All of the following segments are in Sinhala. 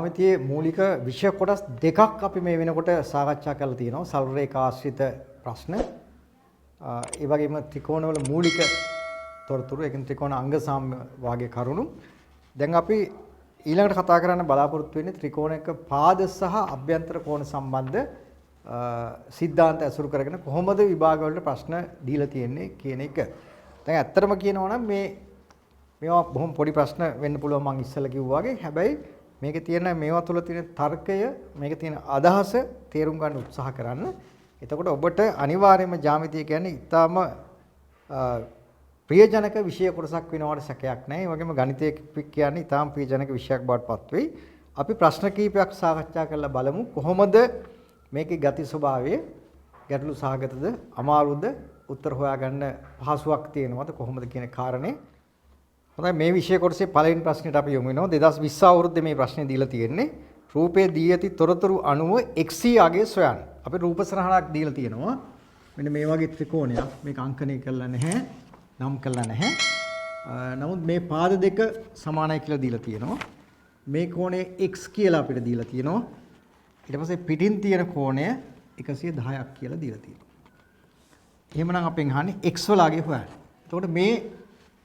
ජ්‍යාමිතියේ මූලික විෂය කොටස් දෙකක් අපි මේ වෙනකොට සාකච්ඡා කරලා තියෙනවා. සරල රේඛා ආශ්‍රිත ප්‍රශ්න. ඒ වගේම ත්‍රිකෝණවල මූලික තොරතුරු, ඒ කියන්නේ ත්‍රිකෝණ අංග සාම්‍ය වාගේ කරුණු. දැන් අපි ඊළඟට කතා කරන්න බලාපොරොත්තු වෙන්නේ ත්‍රිකෝණයක පාද සහ අභ්‍යන්තර කෝණ සම්බන්ධ සිද්ධාන්ත ඇසුරු කරගෙන කොහොමද විභාග වලට ප්‍රශ්න දීලා තියෙන්නේ කියන එක. දැන් ඇත්තටම කියනවා නම් මේවා බොහොම පොඩි ප්‍රශ්න වෙන්න පුළුවන් මම ඉස්සෙල්ලා කිව්වා වගේ. හැබැයි මේකේ තියෙන මේවා තුළ තියෙන තර්කය, මේකේ තියෙන අදහස තේරුම් ගන්න උත්සාහ කරන්න. එතකොට ඔබට අනිවාර්යයෙන්ම ජ්‍යාමිතිය කියන්නේ ඊටාම ප්‍රියජනක විෂය කොටසක් වෙනවට සැකයක් නැහැ. ඒ වගේම ගණිතය කියන්නේ ඊටාම ප්‍රියජනක විෂයක් බවට පත් වෙයි. අපි ප්‍රශ්න කීපයක් සාකච්ඡා කරලා බලමු කොහොමද මේකේ ගති ස්වභාවය ගැටලු සහගතද, අමාරුද, උත්තර හොයාගන්න පහසුවක් තියෙනවද කොහොමද කියන කාරණේ. හොඳයි, මේ විෂය කොටසේ පළවෙනි ප්‍රශ්නෙට අපි යමු වෙනවා. 2020 අවුරුද්දේ මේ ප්‍රශ්නේ දීලා තියෙන්නේ. රූපයේ දී ඇති තොරතුරු අණුව XC අගය සොයන්න. අපි රූප සරහනක් දීලා තියෙනවා. මෙන්න මේ වගේ ත්‍රිකෝණයක්. මේක අංකණය කරලා නැහැ, නම් කරලා නැහැ. නමුත් මේ පාද දෙක සමානයි කියලා දීලා තියෙනවා. මේ කෝණය X කියලා අපිට දීලා තියෙනවා. ඊට පස්සේ පිටින් තියෙන කෝණය 110ක් කියලා දීලා තියෙනවා. එහෙමනම් අපෙන් අහන්නේ X වල අගය හොයන්න. එතකොට මේ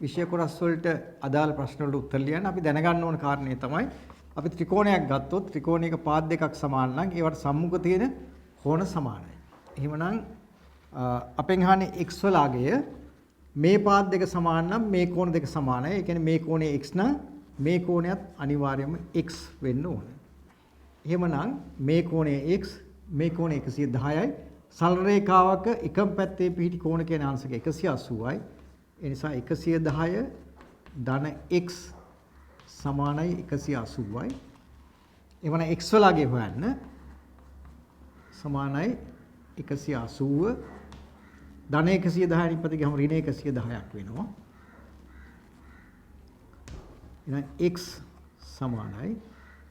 විෂය කොටස් වලට අදාළ ප්‍රශ්න වලට උත්තර ලියන්න අපි දැනගන්න ඕන කාරණේ තමයි අපි ත්‍රිකෝණයක් ගත්තොත් ත්‍රිකෝණයක පාද දෙකක් සමාන නම් ඒවට සම්මුඛ තියෙන කෝණ සමානයි. එහෙමනම් අපෙන් අහන්නේ X වල අගය මේ පාද දෙක සමාන නම් මේ කෝණ දෙක සමානයි. ඒ කියන්නේ මේ කෝණය X නම් මේ කෝණයත් අනිවාර්යයෙන්ම X වෙන්න ඕන. එහෙමනම් මේ කෝණය X, මේ කෝණය 110යි. සරල රේඛාවක එකම පැත්තේ පිහිටි කෝණ කියන අංශක 180යි. ඒ නිසා 110 ධන x සමානයි 180යි. එවන x වල අගය හොයන්න සමානයි 180 ධන 110 අනිත් පැත්තේ ගියම ඍණ 110ක් වෙනවා. එහෙනම් x සමානයි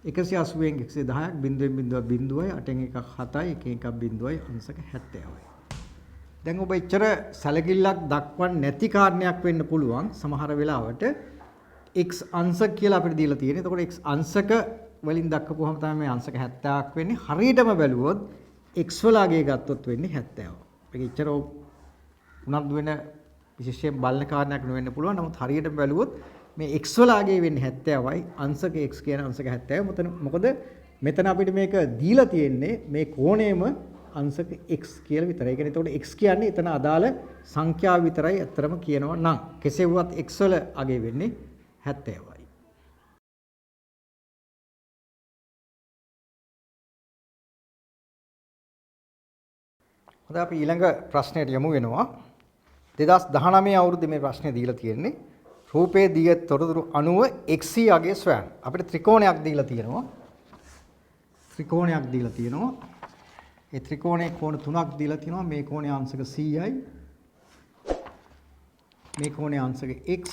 180න් 110ක් බිඳුවෙන් බිඳුව බිඳුවයි 8න් එකක් 7යි 1න් එකක් බිඳුවයි අංශක 70යි. දැන් ඔබ එච්චර සැලකිල්ලක් දක්වන්නේ නැති කාරණයක් වෙන්න පුළුවන් සමහර වෙලාවට x අංශක කියලා අපිට දීලා තියෙනවා. එතකොට x අංශක වලින් දක්වපුවම තමයි මේ අංශක 70ක් වෙන්නේ. හරියටම බැලුවොත් x වල අගය ගත්තොත් වෙන්නේ 70. මේක එච්චර උනන්දු වෙන විශේෂයෙන් බලන කාරණයක් නෙවෙන්න පුළුවන්. නමුත් හරියටම බැලුවොත් මේ x වල අගය වෙන්නේ 70යි. අංශක x කියන අංශක 70යි. මොකද මෙතන අපිට මේක දීලා තියෙන්නේ මේ කෝණයම අංශක x කියලා විතරයි. ඒ කියන්නේ එතකොට x කියන්නේ එතන අදාළ සංඛ්‍යාව විතරයි අත්‍තරම කියනවා නම් කෙසේ වුවත් x වල අගය වෙන්නේ 70යි. හොඳයි, අපි ඊළඟ ප්‍රශ්නයට යමු වෙනවා. 2019 අවුරුද්දේ මේ ප්‍රශ්නේ දීලා තියෙන්නේ. රූපයේ දී තොරතුරු අණුව XC අගය සොයන්න. අපිට ත්‍රිකෝණයක් දීලා තියෙනවා. ඒ ත්‍රිකෝණයේ කෝණ තුනක් දීලා තිනවා. මේ කෝණයේ අංශක 100යි. මේ කෝණයේ අංශක x.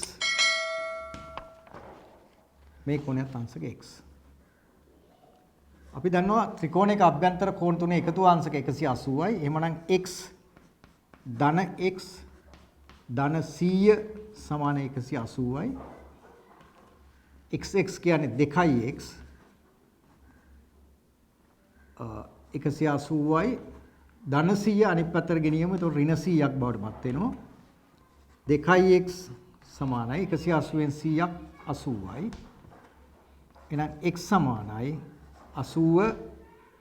මේ කෝණයත් අංශක x. අපි දන්නවා ත්‍රිකෝණයක අභ්‍යන්තර කෝණ තුනේ එකතු අංශක 180යි. එහෙමනම් x ධන x ධන 100 සමාන 180යි. x කියන්නේ 2x 180යි ධන 100 අනිත් පැත්තට ගෙනියමු. එතකොට ඍණ 100ක් බවට පත් වෙනවා. 2x සමානයි 180න් 100ක් 80යි. එහෙනම් x සමානයි 80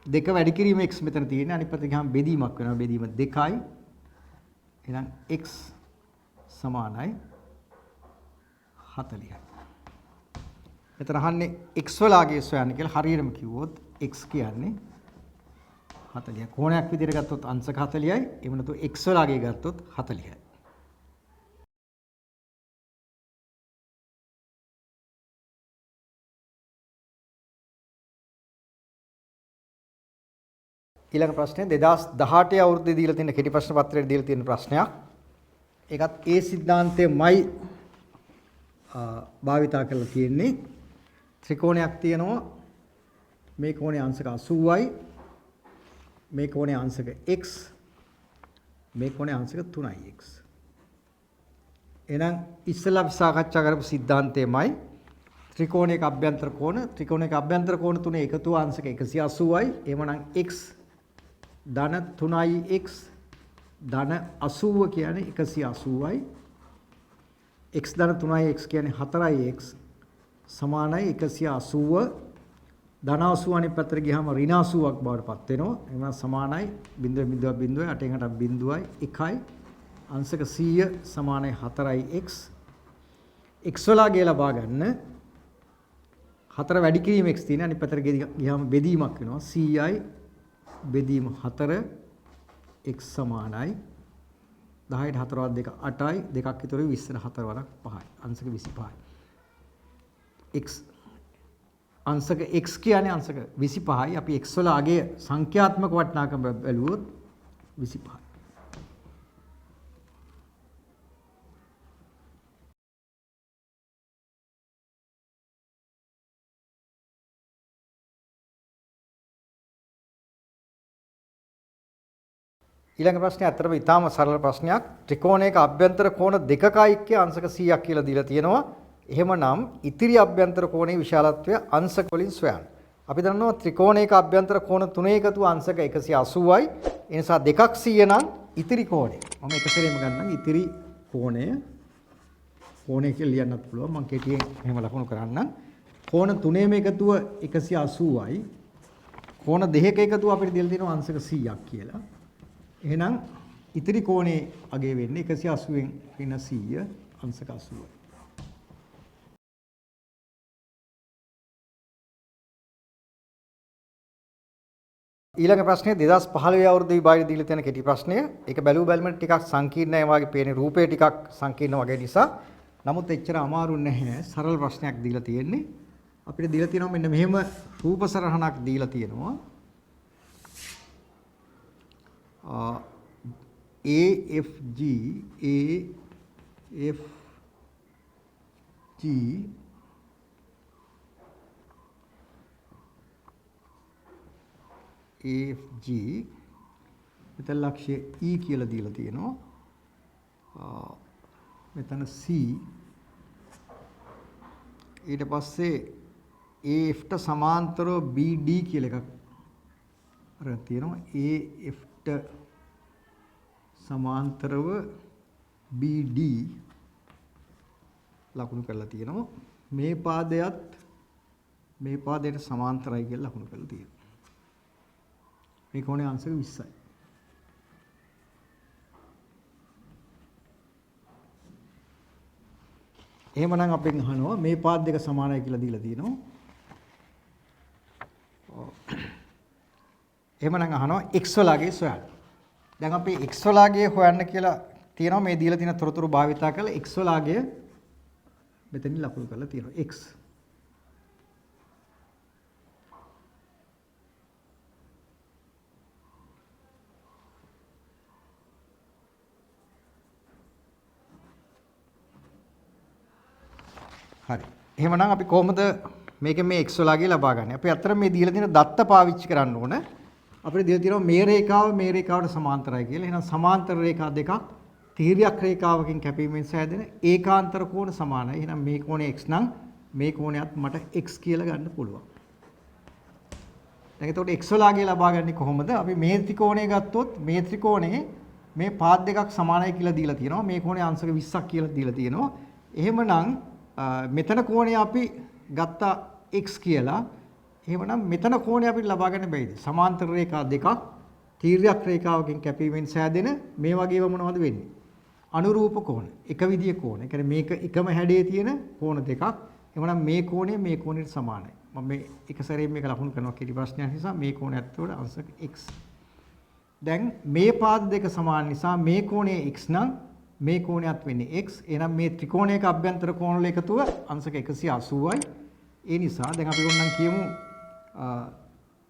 දෙක වැඩි කිරීම x මෙතන තියෙන්නේ. අනිත් පැත්තට ගියාම බෙදීමක් වෙනවා. බෙදීම 2යි. එහෙනම් x සමානයි 40යි. මෙතන අහන්නේ x වල අගය සොයන්න කියලා. හරියටම කිව්වොත් x කියන්නේ 40. කෝණයක් විදිහට ගත්තොත් අංශක 40යි. එහෙම නැත්නම් x වල අගය ගත්තොත් 40යි. ඊළඟ ප්‍රශ්නේ 2018 අවුරුද්දේ දීලා තියෙන කෙටි ප්‍රශ්න පත්‍රයේ දීලා තියෙන ප්‍රශ්නයක්. ඒකත් ඒ સિદ્ધාන්තයමයි භාවිතා කරලා තියෙන්නේ. ත්‍රිකෝණයක් තියෙනවා. මේ කෝණයේ අංශක 80යි. මේ කෝණයේ අංශක x. මේ කෝණයේ අංශක 3යි x. එහෙනම් ඉස්සෙල්ලා අපි සාකච්ඡා කරපු સિદ્ધාන්තයමයි ත්‍රිකෝණයක අභ්‍යන්තර කෝණ තුනේ එකතු අංශක 180යි. එහෙමනම් x ධන 3x ධන 80 කියන්නේ 180යි. x ධන 3x කියන්නේ 4x සමානයි 180. ධන 80 අනිත් පැත්තට ගියාම ඍණ 80ක් බවට පත් වෙනවා. එහෙනම් සමානයි 0.0 8න් 8ක් බිඳුවයි 1යි. අංශක 100 සමානයි 4x. x වලගේ ලබා ගන්න 4 වැඩි කිරීම x තියෙන අනිත් පැත්තට ගියාම බෙදීමක් වෙනවා 100යි බෙදීම 4 x සමානයි 10ට 4 වත් 2 8යි දෙකක් ඉතුරු 20ට 4 වරක් 5යි අංශක 25යි x අංශක x කියන්නේ අංශක 25යි අපි x වල අගය සංඛ්‍යාත්මක වටිනාකම බැලුවොත් 25යි ඊළඟ ප්‍රශ්නේ අතරම ඉතාම සරල ප්‍රශ්නයක්. ත්‍රිකෝණයක අභ්‍යන්තර කෝණ දෙකක ඓක්‍ය අංශක 100ක් කියලා දීලා තියෙනවා. එහෙමනම් ඉතිරි අභ්‍යන්තර කෝණයේ විශාලත්වය අංශක වලින් සොයන්න. අපි දන්නවා ත්‍රිකෝණයක අභ්‍යන්තර කෝණ තුනේ එකතු අංශක 180යි. ඒ නිසා දෙකක් 100 නම් ඉතිරි කෝණය. මම එක සැරේම ගන්නම් ඉතිරි කෝණය. කෝණය කියලා ලියන්නත් පුළුවන්. මම කෙටියෙන් එහෙම ලකුණු කරන්නම්. කෝණ තුනේම එකතුව 180යි. කෝණ දෙකක එකතුව අපිට දීලා තියෙනවා අංශක 100ක් කියලා. එහෙනම් ඉතිරි කෝණේ අගය වෙන්නේ 180න් ඍණ 100 අංශක 80යි. ඊළඟ ප්‍රශ්නේ 2015 අවුරුදු විභාගයේ දීලා තියෙන කෙටි ප්‍රශ්නය. ඒක බැලුව බැලමට ටිකක් සංකීර්ණයි වගේ පේන්නේ රූපේ ටිකක් සංකීර්ණ වගේ නිසා. නමුත් එච්චර අමාරු නැහැ. සරල ප්‍රශ්නයක් දීලා තියෙන්නේ. අපිට දීලා තියෙනවා මෙන්න මෙහෙම රූප සරහනක් දීලා තියෙනවා. AFG මෙතන ලක්ෂ්‍ය E කියලා දීලා තියෙනවා. මෙතන C ඊට පස්සේ AF ට සමාන්තරව BD කියලා එකක් අරන් තියෙනවා. AF ට සමාන්තරව BD ලකුණු කරලා තියෙනවා. මේ පාදයට සමාන්තරයි කියලා ලකුණු කරලා තියෙනවා. මේ කෝණයේ අංශක 20යි. එහෙමනම් අපෙන් අහනවා මේ පාද දෙක සමානයි කියලා දීලා තියෙනවා. එහෙමනම් අහනවා x වලගේ සොයන්න. දැන් අපි x වලගේ හොයන්න කියලා තියෙනවා මේ දීලා තියෙන තොරතුරු භාවිතා කරලා x වලගේ මෙතනින් ලකුණු කරලා තියෙනවා x. හරි. එහෙමනම් අපි කොහොමද මේකෙන් මේ x වලගේ ලබා ගන්න? අපි අතර මේ දීලා තියෙන දත්ත පාවිච්චි කරන්න ඕන. අපිට දීලා තියෙනවා මේ රේඛාවට සමාන්තරයි කියලා. එහෙනම් සමාන්තර රේඛා දෙකක් තීර්යක් රේඛාවකින් කැපීමෙන් සෑදෙන ඒකාන්තර කෝණ සමානයි. එහෙනම් මේ කෝණය x නම් මේ කෝණයත් මට x කියලා ගන්න පුළුවන්. දැන් එතකොට x වලගේ ලබා ගන්නේ කොහොමද? අපි මේ ත්‍රිකෝණය ගත්තොත් මේ ත්‍රිකෝණයේ මේ පාද දෙකක් සමානයි කියලා දීලා තියෙනවා. මේ කෝණය අංශක 20ක් කියලා දීලා තියෙනවා. එහෙමනම් මෙතන කෝණය අපි ගත්තා x කියලා. එහෙමනම් මෙතන කෝණය අපිට ලබා ගන්න බැයිද? සමාන්තර රේඛා දෙකක් තීර්යක් රේඛාවකින් කැපීමෙන් සෑදෙන මේ වගේම මොනවද වෙන්නේ? අනුරූප කෝණ. එක විදිය කෝණ. ඒ කියන්නේ මේක එකම හැඩයේ තියෙන කෝණ දෙකක්. එහෙමනම් මේ කෝණය මේ කෝණයට සමානයි. මම මේ එක සැරේ මේක ලකුණු කරනවා කෙටි ප්‍රශ්නයක් නිසා මේ කෝණය ඇත්තට අංශක x. දැන් මේ පාද දෙක සමාන නිසා මේ කෝණය x නම් මේ කෝණයත් වෙන්නේ x. එහෙනම් මේ ත්‍රිකෝණයක අභ්‍යන්තර කෝණ වල එකතුව අංශක 180යි. ඒ නිසා දැන් අපි ඕනනම් කියමු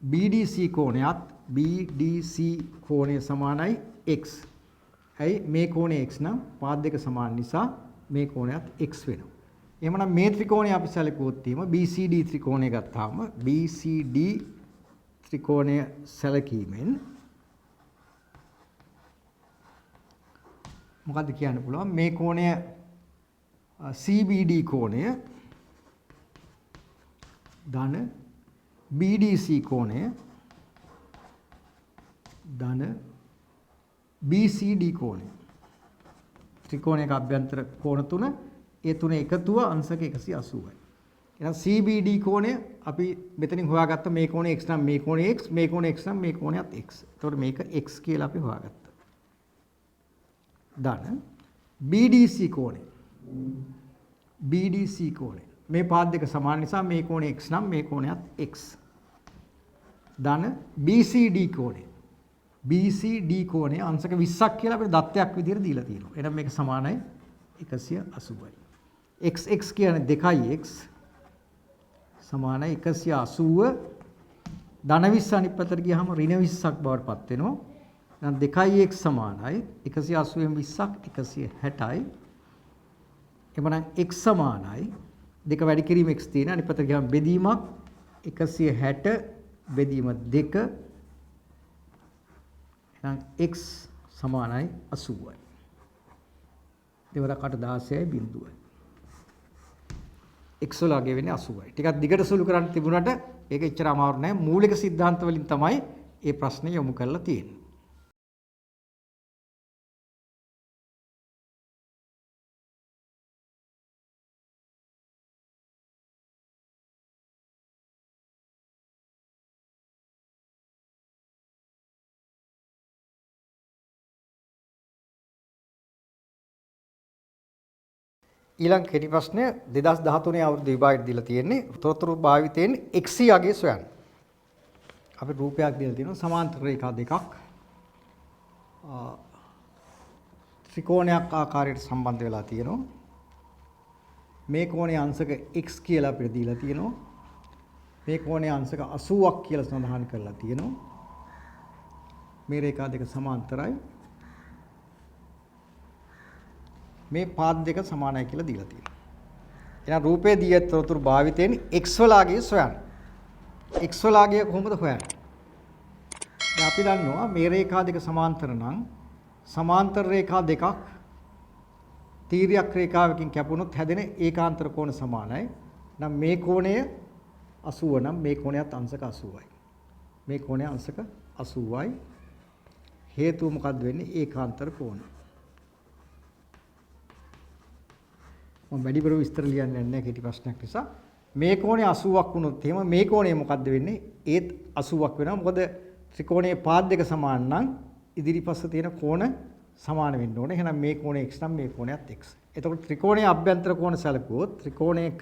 BDC කෝණය සමානයි x. ඇයි මේ කෝණය x නම් පාද දෙක සමාන නිසා මේ කෝණයත් x වෙනවා. එහෙමනම් මේ ත්‍රිකෝණය අපි සැලකුවොත් එහෙම BCD ත්‍රිකෝණය ගත්තාම BCD ත්‍රිකෝණය සැලකීමෙන් මොකද්ද කියන්න පුළුවන් මේ කෝණය CBD කෝණය ධන BDC කෝණය ධන BCD කෝණය. ත්‍රිකෝණයක අභ්‍යන්තර කෝණ තුන ඒ තුන එකතුව අංශක 180යි. එහෙනම් CBD කෝණය අපි මෙතනින් හොයාගත්ත මේ කෝණය x නම් මේ කෝණය x මේ කෝණය x නම් මේ කෝණයත් x. එතකොට මේක x කියලා අපි හොයාගත්තා. ධන BDC කෝණය. BDC කෝණය. මේ පාද දෙක සමාන නිසා මේ කෝණය x නම් මේ කෝණයත් x. ධන BCD කෝණය. BCD කෝණය අංශක 20ක් කියලා අපිට දත්තයක් විදිහට දීලා තියෙනවා. එහෙනම් මේක සමානයි 180යි. x කියන්නේ 2x සමානයි 180 ධන 20 අනිත් පැත්තට ගියාම ඍණ 20ක් බවට පත් වෙනවා. එහෙනම් 2x සමානයි 180න් 20ක් 160යි. එමනම් x සමානයි දෙක වැඩි කිරීම x තියෙන අනිත් පැත්තට ගියාම බෙදීමක් 160 බෙදීම 2 එහෙනම් x සමානයි 80යි. දෙවරකට 16යි බිඳුවයි. x වල අගය වෙන්නේ 80යි. ටිකක් දිගට සුළු කරන්න තිබුණාට ඒක එච්චර අමාරු නෑ. මූලික સિદ્ધාන්ත වලින් තමයි මේ ප්‍රශ්නේ යොමු කරලා තියෙන්නේ. ඊළඟ කෙටි ප්‍රශ්නය 2013 අවුරුදු විභාගයට දීලා තියෙන්නේ තොරතුරු භාවිතයෙන් x අගය සොයන්න. අපි රූපයක් දීලා තියෙනවා සමාන්තර රේඛා දෙකක්. ත්‍රිකෝණයක් ආකාරයට සම්බන්ධ වෙලා තියෙනවා. මේ කෝණයේ අංශක x කියලා අපිට දීලා තියෙනවා. මේ කෝණයේ අංශක 80ක් කියලා සඳහන් කරලා තියෙනවා. මේ රේඛා දෙක සමාන්තරයි. මේ පාද දෙක සමානයි කියලා දීලා තියෙනවා. එහෙනම් රූපයේ දී ඇති තොරතුරු භාවිතයෙන් x වල අගය සොයන්න. x වල අගය කොහොමද හොයන්නේ? දැන් අපි දන්නවා මේ රේඛා දෙක සමාන්තර නම් සමාන්තර රේඛා දෙකක් තීර්යක් රේඛාවකින් කැපුණොත් හැදෙන ඒකාන්තර කෝණ සමානයි. නම් මේ කෝණය 80 නම් මේ කොණයත් අංශක 80යි. මේ කොණය අංශක 80යි. හේතුව මොකද්ද වෙන්නේ? ඒකාන්තර කෝණ. මම වැඩිපුර විස්තර ලියන්නේ නැහැ කෙටි ප්‍රශ්නයක් නිසා. මේ කෝණය 80ක් වුණොත් එහෙම මේ කෝණය මොකද්ද වෙන්නේ? ඒත් 80ක් වෙනවා. මොකද ත්‍රිකෝණයේ පාද දෙක සමාන නම් ඉදිරිපස්ස තියෙන කෝණ සමාන වෙන්න ඕනේ. එහෙනම් මේ කෝණය x නම් මේ කෝණයත් x. එතකොට ත්‍රිකෝණයේ අභ්‍යන්තර කෝණ සැලකුවොත් ත්‍රිකෝණයක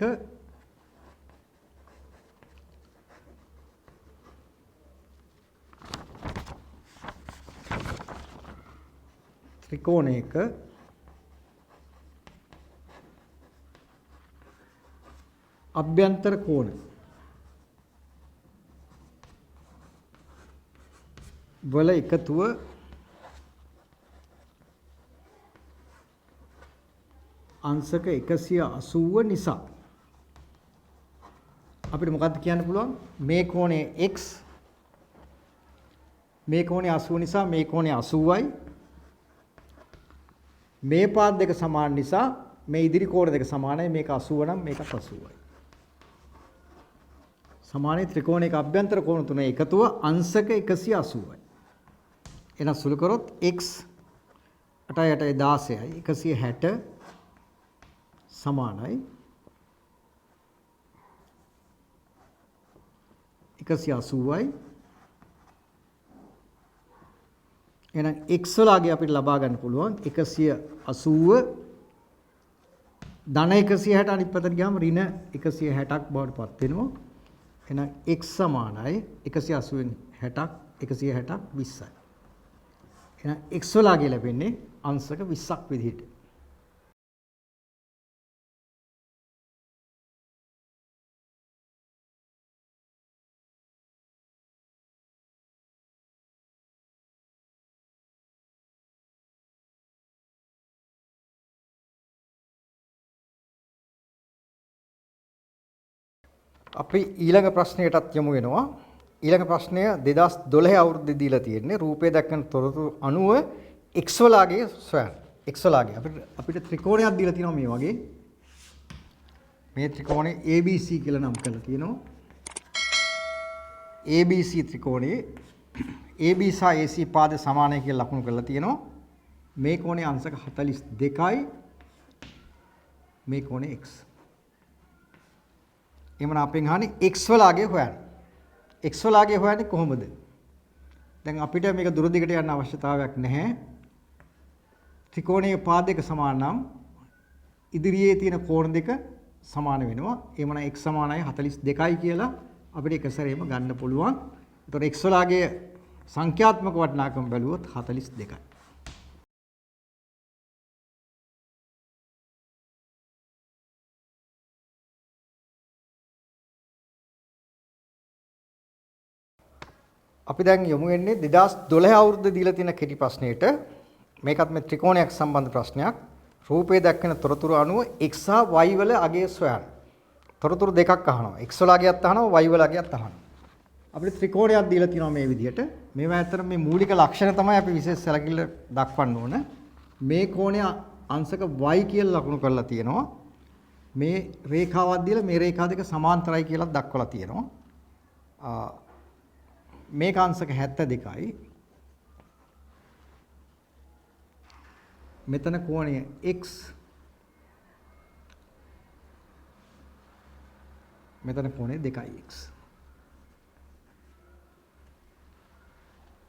අභ්‍යන්තර කෝණ වල එකතුව අංශක 180 නිසා අපිට මොකක්ද කියන්න පුළුවන්? මේ කෝණය x මේ කෝණය 80 නිසා මේ කෝණය 80යි. මේ පාද දෙක සමාන නිසා මේ ඉදිරි කෝණ දෙක සමානයි. මේක 80 නම් මේකත් 80යි. සමානයි ත්‍රිකෝණයක අභ්‍යන්තර කෝණ තුන එකතුව අංශක 180යි. එහෙනම් සුළු කරොත් x 8 8 16යි 160 සමානයි 180යි. එහෙනම් x වලගේ අපිට ලබා ගන්න පුළුවන් 180 ධන 160 අනිත් පැත්තට ගියාම ඍණ 160ක් බවට පත් වෙනවා. එහෙනම් x සමානයි 180න් 60ක් 160ක් 20යි. එහෙනම් x වලගේ ලැබෙන්නේ අංශක 20ක් විදිහට. අපි ඊළඟ ප්‍රශ්නයටත් යමු වෙනවා. ඊළඟ ප්‍රශ්නය 2012 අවුරුද්දේ දීලා තියෙන්නේ රූපයේ දක්වන තොරතුරු අනුව x වලගේ සොයන්න. x වලගේ අපිට ත්‍රිකෝණයක් දීලා තියෙනවා මේ වගේ. මේ ත්‍රිකෝණය ABC කියලා නම් කරලා තියෙනවා. ABC ත්‍රිකෝණයේ AB සහ AC පාද සමානයි කියලා ලකුණු කරලා තියෙනවා. මේ කෝණයේ අංශක 42යි මේ කෝණේ x. එhmenan අපෙන් අහන්නේ x වල අගය හොයන්න. x වල අගය හොයන්නේ කොහොමද? දැන් අපිට මේක දුර දිගට යන්න අවශ්‍යතාවයක් නැහැ. ත්‍රිකෝණයේ පාද දෙක සමාන නම් ඉදිරියේ තියෙන කෝණ දෙක සමාන වෙනවා. එhmenan x සමානයි 42යි කියලා අපිට එක සැරේම ගන්න පුළුවන්. එතකොට x වල අගය සංඛ්‍යාත්මක වටිනාකම බැලුවොත් 42යි. අපි දැන් යමු වෙන්නේ 2012 අවුරුද්දේ දීලා තියෙන කෙටි ප්‍රශ්නෙට. මේකත් මේ ත්‍රිකෝණයක් සම්බන්ධ ප්‍රශ්නයක්. රූපයේ දක්වන තොරතුරු අනුව x සහ y වල අගය සොයන්න. තොරතුරු දෙකක් අහනවා. x වල අගයත් අහනවා y වල අගයත් අහනවා. අපිට ත්‍රිකෝණයක් දීලා තියෙනවා මේ විදිහට. මේවා ඇත්තට මේ මූලික ලක්ෂණ තමයි අපි විශේෂ සැලකිල්ල දක්වන්න ඕන. මේ කෝණය අංශක y කියලා ලකුණු කරලා තියෙනවා. මේ රේඛාවක් දීලා මේ රේඛා දෙක සමාන්තරයි කියලා දක්වලා තියෙනවා. මේක අංශක 72යි. මෙතන කෝණය x. මෙතන කෝණය 2x.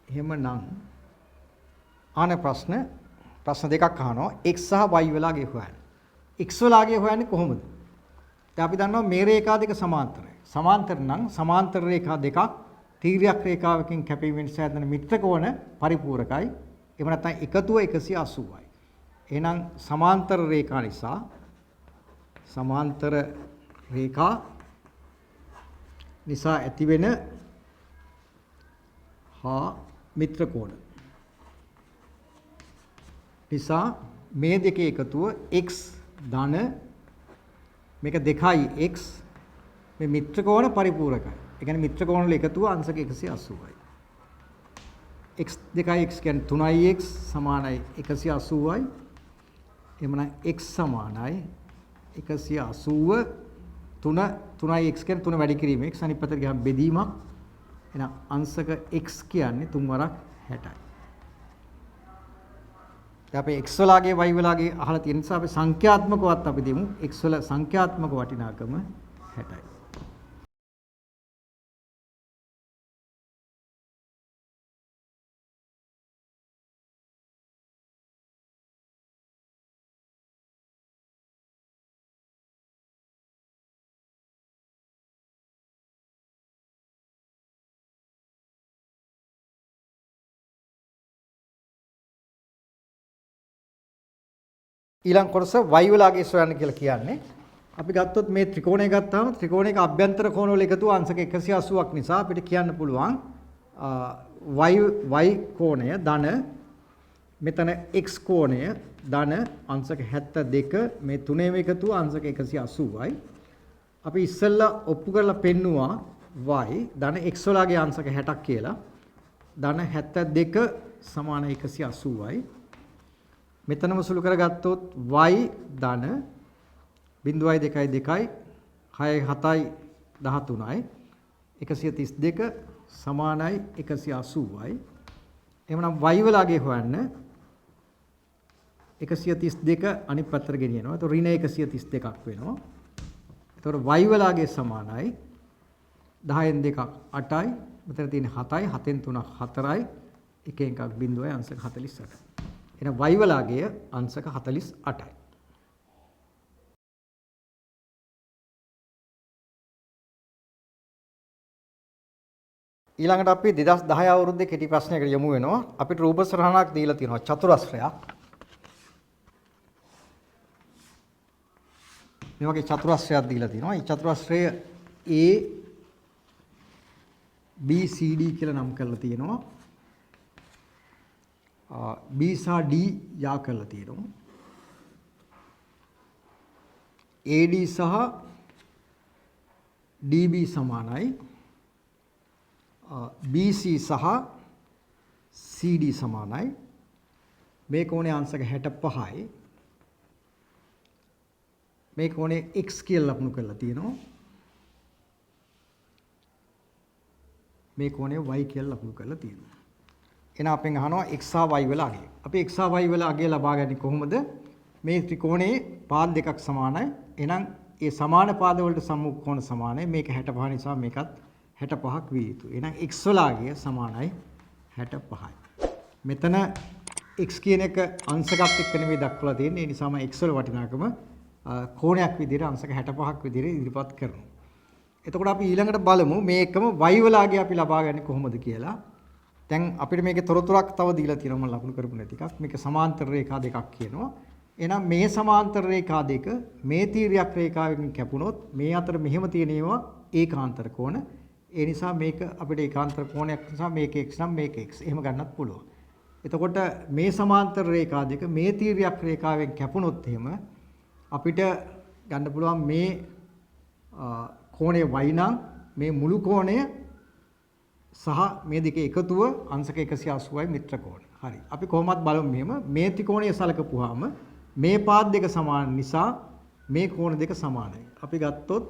එහෙමනම් ආන ප්‍රශ්න දෙකක් අහනවා. x සහ y වල අගය හොයන්න. x වල අගය හොයන්නේ කොහොමද? දැන් අපි දන්නවා මේ රේඛා දෙක සමාන්තරයි. සමාන්තර නම් සමාන්තර රේඛා දෙකක් තීර්යක් රේඛාවකින් කැපීමෙන් සෑදෙන මිත්‍ර කෝණ පරිපූර්ණකයි. එහෙම නැත්නම් එකතුව 180යි. එහෙනම් සමාන්තර රේඛා නිසා ඇතිවෙන හා මිත්‍ර කෝණ නිසා මේ දෙකේ එකතුව x ධන මේක 2යි x මේ මිත්‍ර කෝණ පරිපූර්ණකයි. ඒ කියන්නේ මිත්‍ර කෝණ වල එකතුව අංශක 180යි. x 2x කියන්නේ 3x සමානයි 180යි. එhmenan x සමානයි 180 3x කියන්නේ 3 වැඩි කිරීම x අනිත් පැත්තට ගියාම බෙදීමක්. එහෙනම් අංශක x කියන්නේ 3 වරක් 60යි. දැන් අපි x වලගේ y වලගේ අහලා තියෙන නිසා අපි සංඛ්‍යාත්මකවත් අපි දෙමු. x වල සංඛ්‍යාත්මක වටිනාකම 60යි. ඊළඟ කොටස y වල අගය සොයන්න කියලා කියන්නේ. අපි ගත්තොත් මේ ත්‍රිකෝණය ගත්තාම ත්‍රිකෝණයක අභ්‍යන්තර කෝණ වල එකතුව අංශක 180ක් නිසා අපිට කියන්න පුළුවන් y කෝණය ධන මෙතන x කෝණය ධන අංශක 72 මේ තුනේම එකතුව අංශක 180යි. අපි ඉස්සෙල්ලා ඔප්පු කරලා පෙන්නුවා y ධන x වලගේ අංශක 60ක් කියලා. ධන 72 සමාන 180යි. මෙතනම සුළු කරගත්තොත් y ධන 0.2යි 2යි 6යි 7යි 13යි 132 සමානයි 180යි. එහෙනම් y වල අගය හොයන්න 132 අනිත් පැත්තට ගෙනියනවා. එතකොට ඍණ 132ක් වෙනවා. එතකොට y වල අගය සමානයි 10න් 2ක් 8යි. මෙතන තියෙන 7යි 7න් 3ක් 4යි 1න් 1ක් 0යි අංශක 48යි. එහෙනම් y වල අගය අංශක 48යි. ඊළඟට අපි 2010 අවුරුද්දේ කෙටි ප්‍රශ්නයකට යමු වෙනවා. අපිට රූප සරහනක් දීලා තියෙනවා චතුරස්‍රයක්. මේ වගේ චතුරස්‍රයක් දීලා තියෙනවා. මේ චතුරස්‍රය A B C D කියලා නම් කරලා තියෙනවා. B සහ D යා කරලා තියෙනවා. AD සහ DB සමානයි. BC සහ CD සමානයි. මේ කෝණයේ අංශක 65යි. මේ කෝණේ x කියලා ලකුණු කරලා තියෙනවා. මේ කෝණය y කියලා ලකුණු කරලා තියෙනවා. එහෙනම් අපෙන් අහනවා x සහ y වල අගය. අපි x සහ y වල අගය ලබා ගන්නේ කොහොමද? මේ ත්‍රිකෝණයේ පාද දෙකක් සමානයි. එහෙනම් ඒ සමාන පාද වලට සම්මුඛ කෝණ සමානයි. මේක 65 නිසා මේකත් 65ක් විය යුතුයි. එහෙනම් x වල අගය සමානයි 65යි. මෙතන x කියන එක අංශකත් එක්ක නෙමෙයි දක්වලා තියෙන්නේ. ඒ නිසාම x වල වටිනාකම කෝණයක් විදිහට අංශක 65ක් විදිහට ඉදිරිපත් කරනවා. එතකොට අපි ඊළඟට බලමු මේකම y වල අගය අපි ලබා ගන්නේ කොහොමද කියලා. දැන් අපිට මේකේ තොරතුරක් තව දීලා තියෙනවා මම ලකුණු කරපු නැති එකක්. මේක සමාන්තර රේඛා දෙකක් කියනවා. එහෙනම් මේ සමාන්තර රේඛා දෙක මේ තීර්යක් රේඛාවකින් කැපුණොත් මේ අතර මෙහෙම තියෙන ඒවා ඒකාන්තර කෝණ. ඒ නිසා මේක අපිට ඒකාන්තර කෝණයක් නිසා මේක x නම් මේක x. එහෙම ගන්නත් පුළුවන්. එතකොට මේ සමාන්තර රේඛා දෙක මේ තීර්යක් රේඛාවෙන් කැපුණොත් එහෙම අපිට ගන්න පුළුවන් මේ කෝණය y නම් මේ මුළු කෝණය සහ මේ දෙකේ එකතුව අංශක 180යි මිත්‍ර කෝණය. හරි. අපි කොහොමත් බලමු මෙහෙම මේ ත්‍රිකෝණය සලකපුවාම මේ පාද දෙක සමාන නිසා මේ කෝණ දෙක සමානයි. අපි ගත්තොත්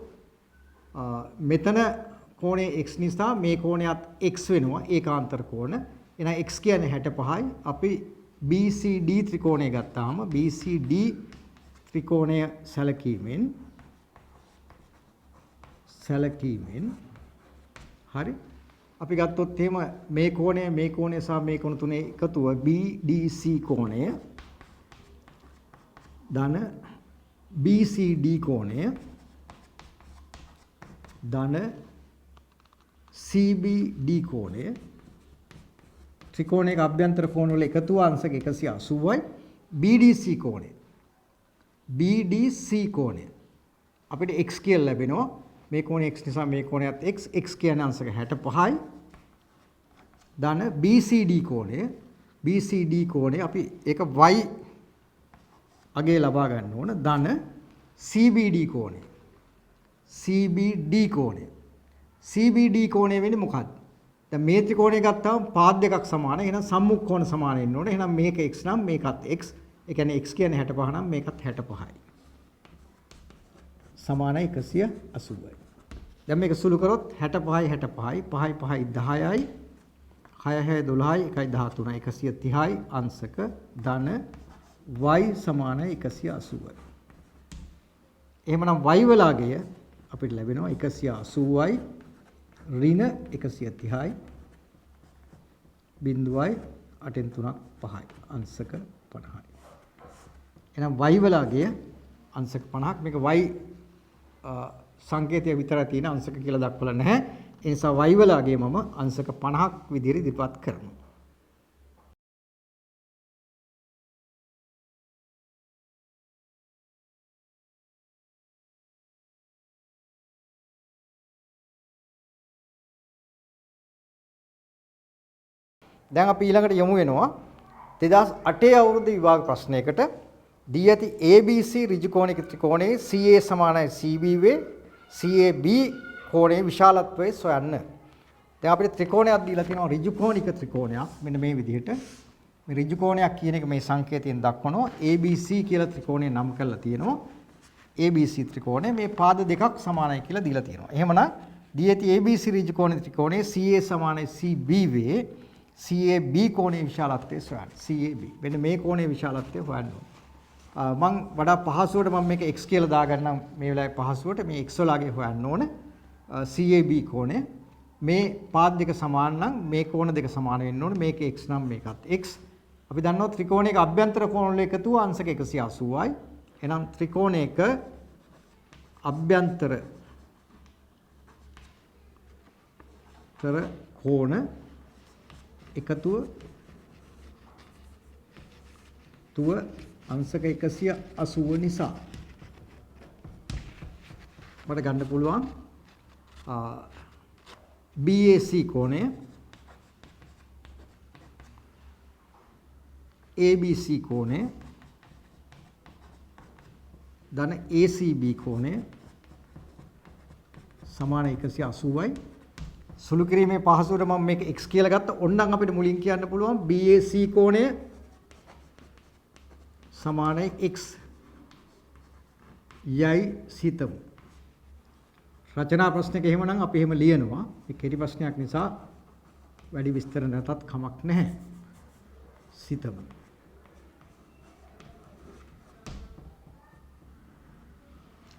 මෙතන කෝණය x නිසා මේ කෝණයත් x වෙනවා ඒකාන්තර කෝණ. එහෙනම් x කියන්නේ 65යි. අපි BCD ත්‍රිකෝණය ගත්තාම BCD ත්‍රිකෝණය සැලකීමෙන් හරි අපි ගත්තොත් එහෙම මේ කෝණය සහ මේ කෝණ තුනේ එකතුව BDC කෝණය ධන BCD කෝණය ධන CBD කෝණය ත්‍රිකෝණයක අභ්‍යන්තර කෝණ වල එකතුව අංශක 180යි BDC කෝණය අපිට x කියලා ලැබෙනවා. මේ කෝණය x නිසා මේ කෝණයත් x කියන්නේ අංශක 65යි. ධන BCD කෝණය අපි ඒක y අගේ ලබා ගන්න ඕන. ධන CBD කෝණය වෙන්නේ මොකද්ද? දැන් මේ ත්‍රිකෝණය ගත්තාම පාද දෙකක් සමානයි. එහෙනම් සම්මුඛ කෝණ සමාන වෙන්න ඕනේ. එහෙනම් මේක x නම් මේකත් x. ඒ කියන්නේ x කියන්නේ 65 නම් මේකත් 65යි. සමානයි 180යි. දැන් මේක සුළු කරොත් 65යි 5යි 5යි 10යි 6යි 12යි 1යි 13යි 130යි අංශක ධන y සමානයි 180යි. එහෙමනම් y වල අගය අපිට ලැබෙනවා 180යි ඍණ 130යි බිඳුවයි 8න් 3ක් 5යි අංශක 50යි. එහෙනම් y වල අගය අංශක 50ක්. මේක y සංකේතය විතරයි තියෙන අංශක කියලා දක්වලා නැහැ. ඒ නිසා y වල අගය මම අංශක 50ක් විදිහට ඉදිරිපත් කරනවා. දැන් අපි ඊළඟට යමු වෙනවා 2008 අවුරුදු විභාග ප්‍රශ්නයකට දී ඇති ABC ඍජු කෝණික ත්‍රිකෝණයේ CA සමානයි CB වේ CAB කෝණයේ විශාලත්වය සොයන්න. දැන් අපිට ත්‍රිකෝණයක් දීලා තියෙනවා ඍජු කෝණික ත්‍රිකෝණයක්. මෙන්න මේ විදිහට මේ ඍජු කෝණයක් කියන එක මේ සංකේතයෙන් දක්වනවා. ABC කියලා ත්‍රිකෝණය නම් කරලා තියෙනවා. ABC ත්‍රිකෝණය මේ පාද දෙකක් සමානයි කියලා දීලා තියෙනවා. එහෙමනම් දී ඇති ABC ඍජු කෝණික ත්‍රිකෝණයේ CA සමානයි CB වේ CAB කෝණයේ විශාලත්වය සොයන්න. CAB. මෙන්න මේ කෝණයේ විශාලත්වය හොයන්න ඕනේ. මම වඩා පහසුවට මම මේක x කියලා දාගන්නම් මේ වෙලාවේ පහසුවට මේ x වලගේ හොයන්න ඕන CAB කෝණය මේ පාද දෙක සමාන නම් මේ කෝණ දෙක සමාන වෙන්න ඕන මේක x නම් මේකත් x අපි දන්නවා ත්‍රිකෝණයක අභ්‍යන්තර කෝණ වල එකතුව අංශක 180යි එහෙනම් ත්‍රිකෝණයක අභ්‍යන්තර කෝණ එකතුව අංශක 180 නිසා මට ගන්න පුළුවන් BAC කෝණය ABC කෝණය ධන ACB කෝණය සමාන 180යි සුළු කිරීමේ පහසුවට මම මේක x කියලා ගත්තා. ඕනනම් අපිට මුලින් කියන්න පුළුවන් BAC කෝණය සමානයි x යයි සිතමු. රචනා ප්‍රශ්නයක එහෙමනම් අපි එහෙම ලියනවා. මේ කෙටි ප්‍රශ්නයක් නිසා වැඩි විස්තර නැතත් කමක් නැහැ. සිතමු.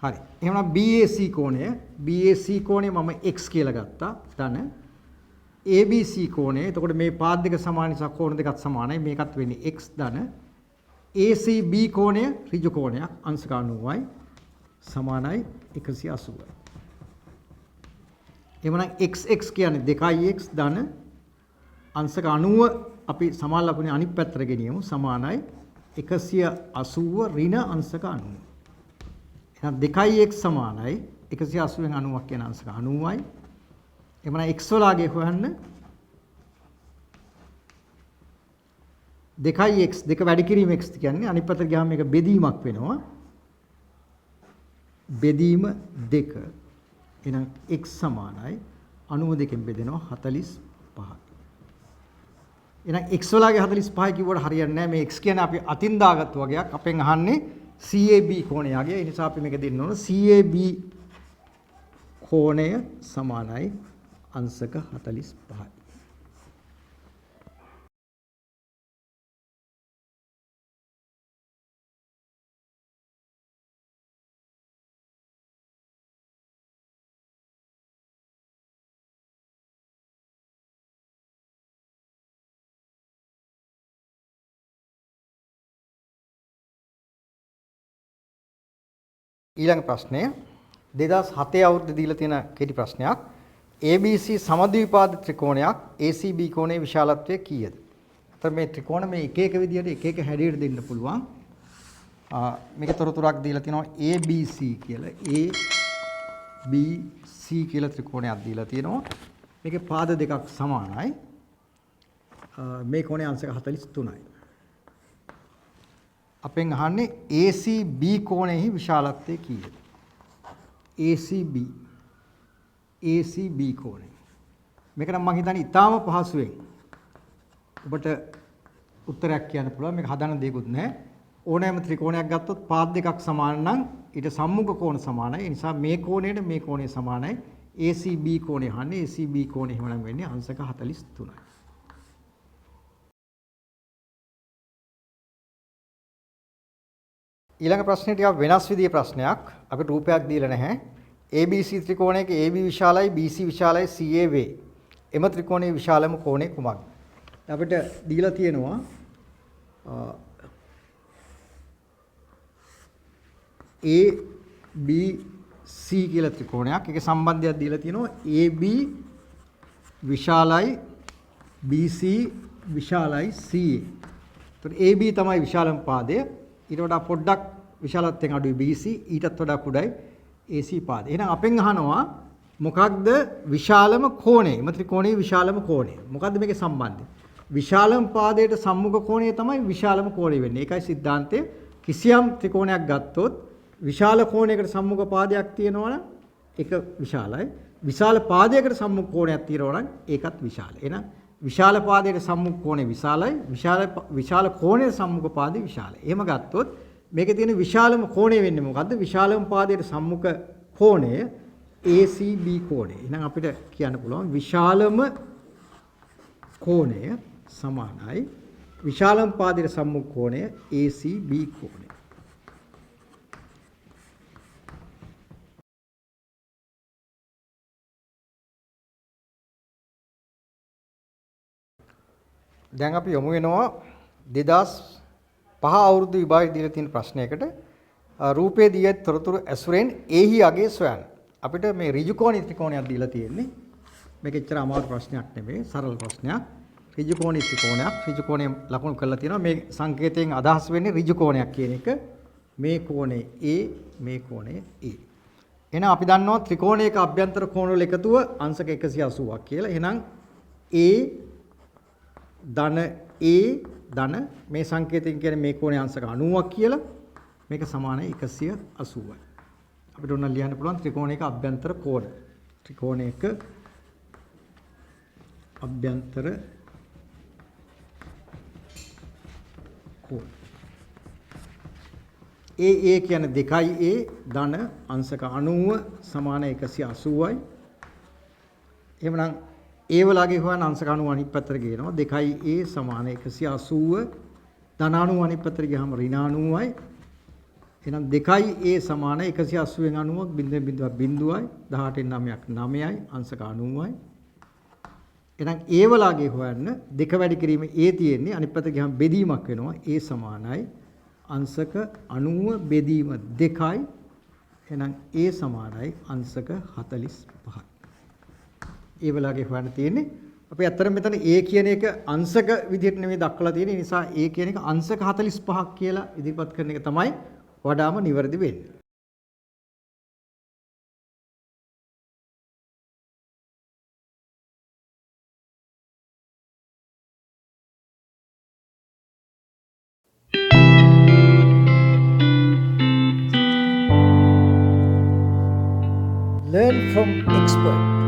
හරි. එහෙනම් BAC කෝණය මම x කියලා ගත්තා. දන්න. ABC කෝණය. එතකොට මේ පාද දෙක සමාන නිසා කෝණ දෙකත් සමානයි. මේකත් වෙන්නේ x දන. ACB කෝණය ඍජු කෝණයක් අංශක 90යි සමානයි 180යි. එවනම් xx කියන්නේ 2x ධන අංශක 90 අපි සමාන ලකුණේ අනිත් පැත්තට ගෙනියමු සමානයි 180 ඍණ අංශක 90. එහෙනම් 2x සමානයි 180න් 90ක් කියන අංශක 90යි. එවනම් x වලගේ හොයන්න 2x දෙක වැඩි කිරීම x කියන්නේ අනිත් පැත්තට ගියාම මේක බෙදීමක් වෙනවා. බෙදීම 2. එහෙනම් x සමානයි 92කින් බෙදෙනවා 45. එහෙනම් x වලගේ 45 කිව්වට හරියන්නේ නැහැ. මේ x කියන්නේ අපි අතින් දාගත්තු වගේක්. අපෙන් අහන්නේ CAB කෝණයගේ. ඒ නිසා අපි මේක දෙන්න ඕන CAB කෝණය සමානයි අංශක 45යි. ඊළඟ ප්‍රශ්නය 2007 අවුරුද්දේ දීලා තියෙන කෙටි ප්‍රශ්නයක්. ABC සමද්විපාද ත්‍රිකෝණයක් ACB කෝණයේ විශාලත්වය කීයද? එතකොට මේ ත්‍රිකෝණ මේ එක එක විදිහට එක එක හැඩයට දෙන්න පුළුවන්. මේකේ තොරතුරක් දීලා තිනවා ABC කියලා. ABC කියලා ත්‍රිකෝණයක් දීලා තියෙනවා. මේකේ පාද දෙකක් සමානයි. මේ කෝණය අංශක 43යි. අපෙන් අහන්නේ ACB කෝණයෙහි විශාලත්වය කීයද? ACB කෝණය. මේක නම් මම හිතන්නේ ඉතාම පහසුවෙන් ඔබට උත්තරයක් කියන්න පුළුවන්. මේක හදන්න දෙයක්වත් නැහැ. ඕනෑම ත්‍රිකෝණයක් ගත්තොත් පාද දෙකක් සමාන නම් ඊට සම්මුඛ කෝණ සමානයි. ඒ නිසා මේ කෝණයට මේ කෝණය සමානයි. ACB කෝණය අහන්නේ ACB කෝණය එහෙමනම් වෙන්නේ අංශක 43යි. ඊළඟ ප්‍රශ්නේ ටිකක් වෙනස් විදිහේ ප්‍රශ්නයක්. අපිට රූපයක් දීලා නැහැ. ABC ත්‍රිකෝණයක AB විශාලයි BC විශාලයි CA වේ. එම ත්‍රිකෝණයේ විශාලම කෝණය කුමක්ද? අපිට දීලා තියෙනවා ABC කියලා ත්‍රිකෝණයක්. ඒකේ සම්බන්ධයක් දීලා තියෙනවා AB විශාලයි BC විශාලයි CA. එතකොට AB තමයි විශාලම පාදය. ඊට වඩා පොඩ්ඩක් විශාලත්වයෙන් අඩුයි BC, ඊටත් වඩා කුඩයි AC පාදය. එහෙනම් අපෙන් අහනවා මොකක්ද විශාලම කෝණය? එම ත්‍රිකෝණයේ විශාලම කෝණය. මොකක්ද මේකේ සම්බන්ධය? විශාලම පාදයට සම්මුඛ කෝණය තමයි විශාලම කෝණය වෙන්නේ. ඒකයි સિદ્ધාන්තය. කිසියම් ත්‍රිකෝණයක් ගත්තොත් විශාල කෝණයකට සම්මුඛ පාදයක් තියෙනවා නම් ඒක විශාලයි. විශාල පාදයකට සම්මුඛ කෝණයක් තියෙනවා නම් ඒකත් විශාලයි. එහෙනම් විශාල පාදයට සම්මුඛ කෝණය විශාලයි. විශාල කෝණයට සම්මුඛ පාදය විශාලයි. එහෙම ගත්තොත් මේකේ තියෙන විශාලම කෝණය වෙන්නේ මොකද්ද? විශාලම පාදයට සම්මුඛ කෝණය ACB කෝණය. එහෙනම් අපිට කියන්න පුළුවන් විශාලම කෝණය සමානයි විශාලම පාදයට සම්මුඛ කෝණය ACB කෝණය. දැන් අපි යමු වෙනවා 2005 අවුරුදු විභාගයේ දීලා තියෙන ප්‍රශ්නයකට. රූපයේ දී ඇති තොරතුරු ඇසුරෙන් එහි අගය සොයන්න. අපිට මේ ඍජු කෝණී ත්‍රිකෝණයක් දීලා තියෙන්නේ. මේක එච්චර අමාරු ප්‍රශ්නයක් නෙමෙයි, සරල ප්‍රශ්නයක්. ඍජු කෝණී ත්‍රිකෝණයක්. ඍජු කෝණය ලකුණු කරලා තියෙනවා. මේ සංකේතයෙන් අදහස් වෙන්නේ ඍජු කෝණයක් කියන එක. මේ කෝණය A, මේ කෝණය A. එහෙනම් අපි දන්නවා ත්‍රිකෝණයක අභ්‍යන්තර කෝණවල එකතුව අංශක 180ක් කියලා. එහෙනම් A ධන A ධන මේ සංකේතයෙන් කියන්නේ මේ කෝණය අංශක 90ක් කියලා. මේක සමානයි 180යි. අපිට උන්න ලියන්න පුළුවන් ත්‍රිකෝණයක අභ්‍යන්තර කෝණ. ත්‍රිකෝණයක අභ්‍යන්තර කෝණ. AA කියන්නේ 2A ධන අංශක 90 සමාන 180යි. එහෙමනම් ඒ වලගේ හොයන අංශක 90 අනිත් පැත්තට ගේනවා 2a සමාන 180 ධන 90 අනිත් පැත්තට ගියාම ඍණ 90යි. එහෙනම් 2a සමාන 180න් 90ක් බිඳුවෙන් බිඳුවක් බිඳුවයි 18න් 9ක් 9යි අංශක 90යි. එහෙනම් ඒ වලගේ හොයන්න දෙක වැඩි කිරීමේ a තියෙන්නේ අනිත් පැත්තට ගියාම බෙදීමක් වෙනවා a සමානයි අංශක 90 බෙදීම 2යි. එහෙනම් a සමානයි අංශක 45යි. ඒ වලගේ හොයන්න තියෙන්නේ අපි ඇත්තටම මෙතන a කියන එක අංශක විදිහට නෙමෙයි දක්වලා තියෙන්නේ. ඒ නිසා a කියන එක අංශක 45ක් කියලා ඉදිරිපත් කරන එක තමයි වඩාම නිවැරදි වෙන්නේ. Learn from expert.